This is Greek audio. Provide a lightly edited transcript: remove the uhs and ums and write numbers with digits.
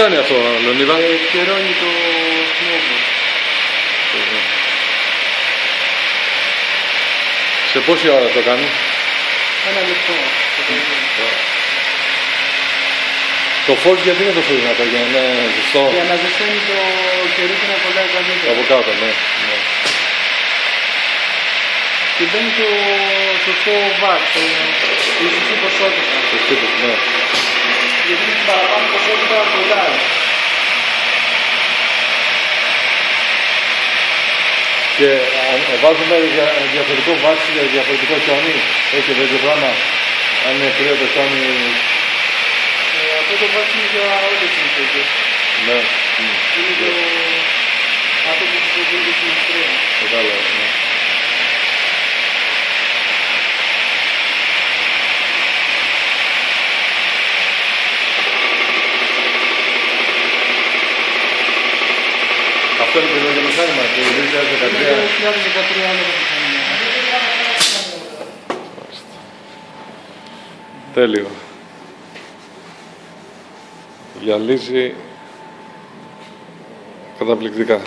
κάνει αυτό, Λεωνίδα? Καιρώνει το snowboard. Σε πόση ώρα το κάνει? 1 λεπτό. Το φως γιατί είναι τόσο δυνατό, για να είναι ζεστό? Για να ζεσταίνει το κερί και να κολλάει καλύτερα. Από κάτω, ναι. Και μπαίνει το σωστό βάρ, η σωστή ποσότητα. Σωστή ποσότητα, ναι. Γιατί με την παραπάνω ποσότητα κολλάει. Και βάζουμε διαφορετικό βάξη για διαφορετικό χιόνι. Έχει τέτοιο πράγμα. Αν είναι κρύο το χιόνι. Αυτό το βάξη είναι για όλες τις συνθήκες. Ναι. Είναι το αυτό που χρησιμοποιείται στην Αυστρία. Κατάλαβα, ναι. Αυτό είναι καινούργιο μηχάνημα του 2013. Είναι το 2013 άλλο το μηχάνημα. Τέλειο. Γυαλίζει καταπληκτικά.